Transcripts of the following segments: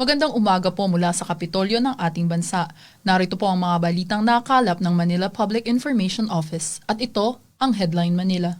Magandang umaga po mula sa Kapitolyo ng ating bansa. Narito po ang mga balitang nakalap ng Manila Public Information Office at ito ang Headline Manila.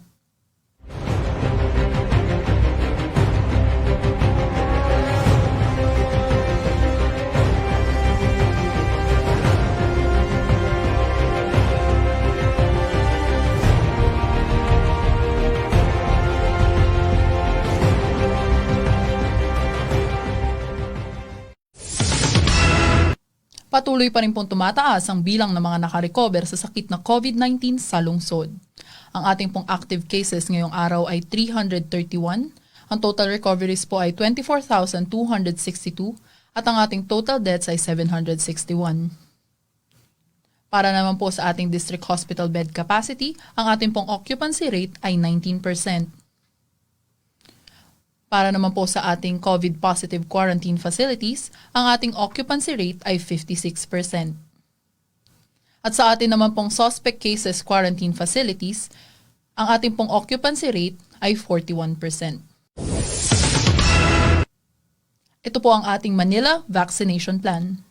Patuloy pa rin pong tumataas ang bilang ng mga nakarecover sa sakit na COVID-19 sa lungsod. Ang ating pong active cases ngayong araw ay 331, ang total recoveries po ay 24,262 at ang ating total deaths ay 761. Para naman po sa ating district hospital bed capacity, ang ating pong occupancy rate ay 19%. Para naman po sa ating COVID-positive quarantine facilities, ang ating occupancy rate ay 56%. At sa atin naman pong suspect cases quarantine facilities, ang ating pong occupancy rate ay 41%. Ito po ang ating Manila Vaccination Plan.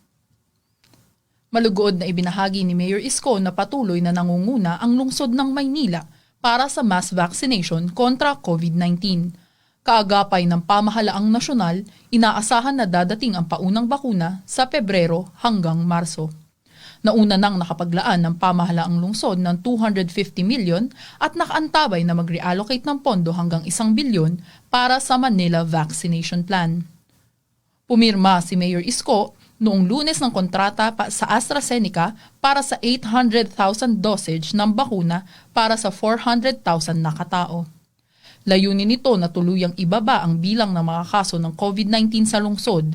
Malugod na ibinahagi ni Mayor Isko na patuloy na nangunguna ang lungsod ng Maynila para sa mass vaccination kontra COVID-19. Kaagapay ng pamahalaang nasyonal, inaasahan na dadating ang paunang bakuna sa Pebrero hanggang Marso. Nauna nang nakapaglaan ng pamahalaang lungsod ng 250 milyon at nakaantabay na mag-reallocate ng pondo hanggang 1 bilyon para sa Manila Vaccination Plan. Pumirma si Mayor Isko noong Lunes ng kontrata sa AstraZeneca para sa 800,000 dosage ng bakuna para sa 400,000 na katao. Layunin nito na tuluyang ibaba ang bilang ng mga kaso ng COVID-19 sa lungsod.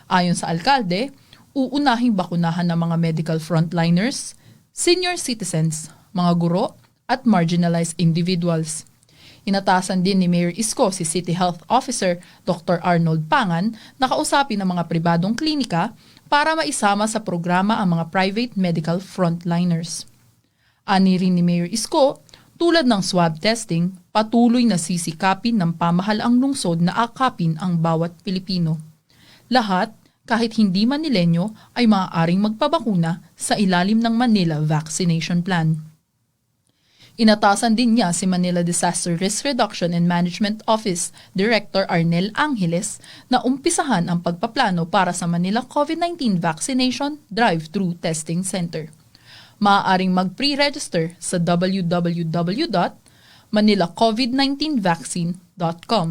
Ayon sa alkalde, uunahing bakunahan ng mga medical frontliners, senior citizens, mga guro, at marginalized individuals. Inatasan din ni Mayor Isko si City Health Officer Dr. Arnold Pangan na kausapin ng mga pribadong klinika para maisama sa programa ang mga private medical frontliners. Ani rin ni Mayor Isko, tulad ng swab testing, patuloy na sisikapin ng pamahalaang lungsod na akapin ang bawat Pilipino. Lahat, kahit hindi Manilenyo, ay maaaring magpabakuna sa ilalim ng Manila Vaccination Plan. Inatasan din niya si Manila Disaster Risk Reduction and Management Office Director Arnel Angeles na umpisahan ang pagpaplano para sa Manila COVID-19 Vaccination Drive-Thru Testing Center. Maaaring mag-pre-register sa www.manilacovid19vaccine.com.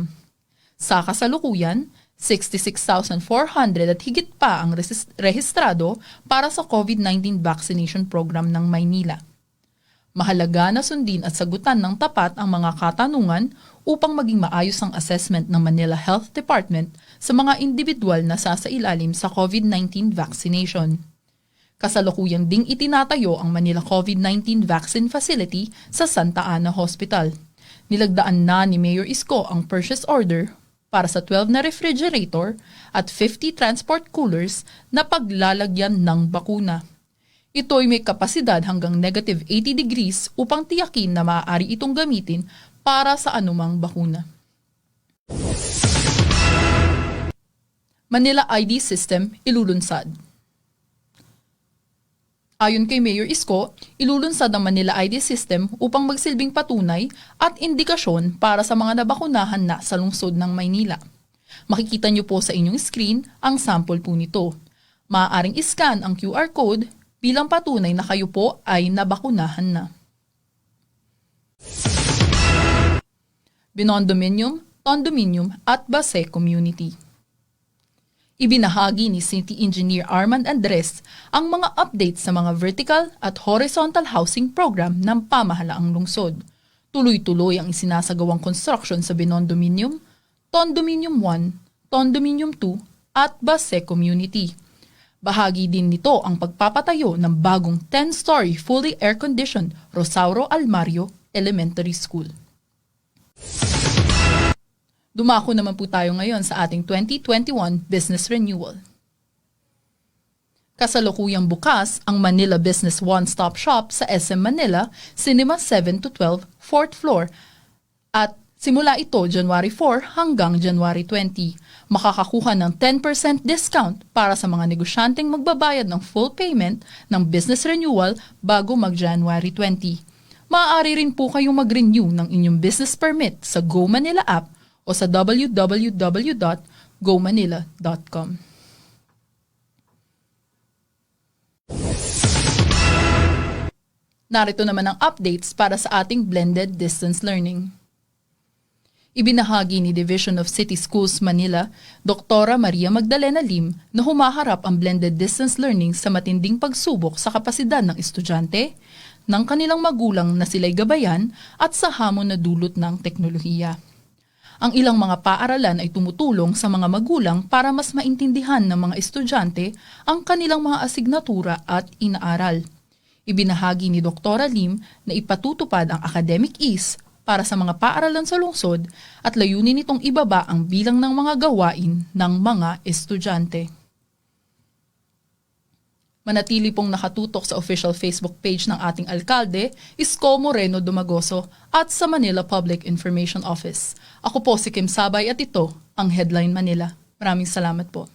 Sa kasalukuyan, 66,400 at higit pa ang rehistrado para sa COVID-19 vaccination program ng Maynila. Mahalaga na sundin at sagutan ng tapat ang mga katanungan upang maging maayos ang assessment ng Manila Health Department sa mga individual na sasailalim sa COVID-19 vaccination. Kasalukuyang ding itinatayo ang Manila COVID-19 Vaccine Facility sa Santa Ana Hospital. Nilagdaan na ni Mayor Isko ang purchase order para sa 12 na refrigerator at 50 transport coolers na paglalagyan ng bakuna. Ito ay may kapasidad hanggang negative 80 degrees upang tiyakin na maaari itong gamitin para sa anumang bakuna. Manila ID System ilulunsad. Ayon kay Mayor Isko, ilulunsad ang Manila ID System upang magsilbing patunay at indikasyon para sa mga nabakunahan na sa lungsod ng Maynila. Makikita niyo po sa inyong screen ang sample po nito. Maaaring iscan ang QR code bilang patunay na kayo po ay nabakunahan na. Binondominium, Tondominium at Base Community. Ibinahagi ni City Engineer Armand Andres ang mga updates sa mga vertical at horizontal housing program ng pamahalaang lungsod. Tuloy-tuloy ang isinasagawang construction sa Binondominium, Tondominium 1, Tondominium 2 at Base Community. Bahagi din nito ang pagpapatayo ng bagong 10-story fully air-conditioned Rosauro Almario Elementary School. Dumako naman po tayo ngayon sa ating 2021 Business Renewal. Kasalukuyang bukas ang Manila Business One-Stop Shop sa SM Manila, Cinema 7 to 12, 4th floor, at Simula ito January 4 hanggang January 20. Makakakuha ng 10% discount para sa mga negosyanteng magbabayad ng full payment ng business renewal bago mag-January 20. Maaari rin po kayong mag-renew ng inyong business permit sa Go Manila app o sa www.gomanila.com. Narito naman ang updates para sa ating blended distance learning. Ibinahagi ni Division of City Schools Manila, Dr. Maria Magdalena Lim, na humaharap ang blended distance learning sa matinding pagsubok sa kapasidad ng estudyante, ng kanilang magulang na sila'y gabayan at sa hamon na dulot ng teknolohiya. Ang ilang mga paaralan ay tumutulong sa mga magulang para mas maintindihan ng mga estudyante ang kanilang mga asignatura at inaaral. Ibinahagi ni Dr. Lim na ipatutupad ang academic ease para sa mga paaralan sa lungsod at layunin nitong ibaba ang bilang ng mga gawain ng mga estudyante. Manatili pong nakatutok sa official Facebook page ng ating alkalde, Isko Moreno Dumagoso, at sa Manila Public Information Office. Ako po si Kim Sabay at ito ang Headline Manila. Maraming salamat po.